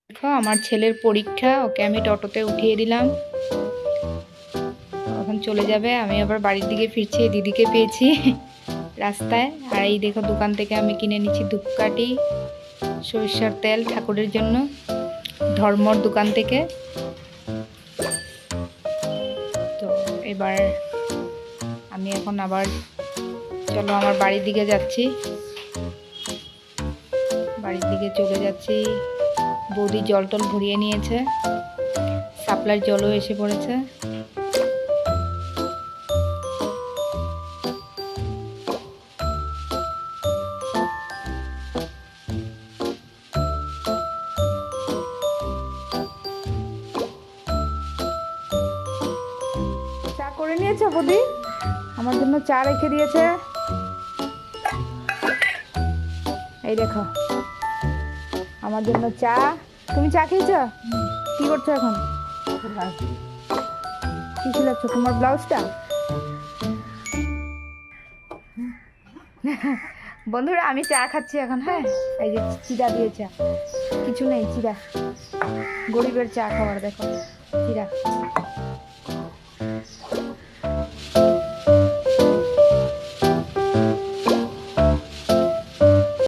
দেখো আমার ছেলের পরীক্ষা, ওকে আমি টোটোতে উঠিয়ে দিলাম, এখন চলে যাবে। আমি আবার বাড়ির দিকে ফিরছি, দিদিকে পেয়েছি রাস্তায়। আর এই দেখো দোকান থেকে আমি কিনে নিচ্ছি ধূপকাঠি, সরিষার তেল ঠাকুরের জন্য, ধর্মর দোকান থেকে। তো এবার আমি এখন আবার চলো আমার বাড়ির দিকে যাচ্ছি, বাড়ির দিকে চলে যাচ্ছি। বৌদি জল টল ভরিয়ে নিয়েছে, সাপ্লাইয়ের জলও এসে পড়েছে। চা করে নিয়েছো বৌদি? আমার জন্য চা রেখে দিয়েছে, এই দেখো আমার জন্য চা। তুমি চা খেয়েছো? কি করছো এখন? কি ছিলাচ্ছ তোমার ব্লাউজটা? বন্ধুরা আমি চা খাচ্ছি এখন। হ্যাঁ, এই যে চিড়া দিয়ে চা, কিছু নেই, চিড়া, গরিবের চা খাবার, দেখো চিড়া।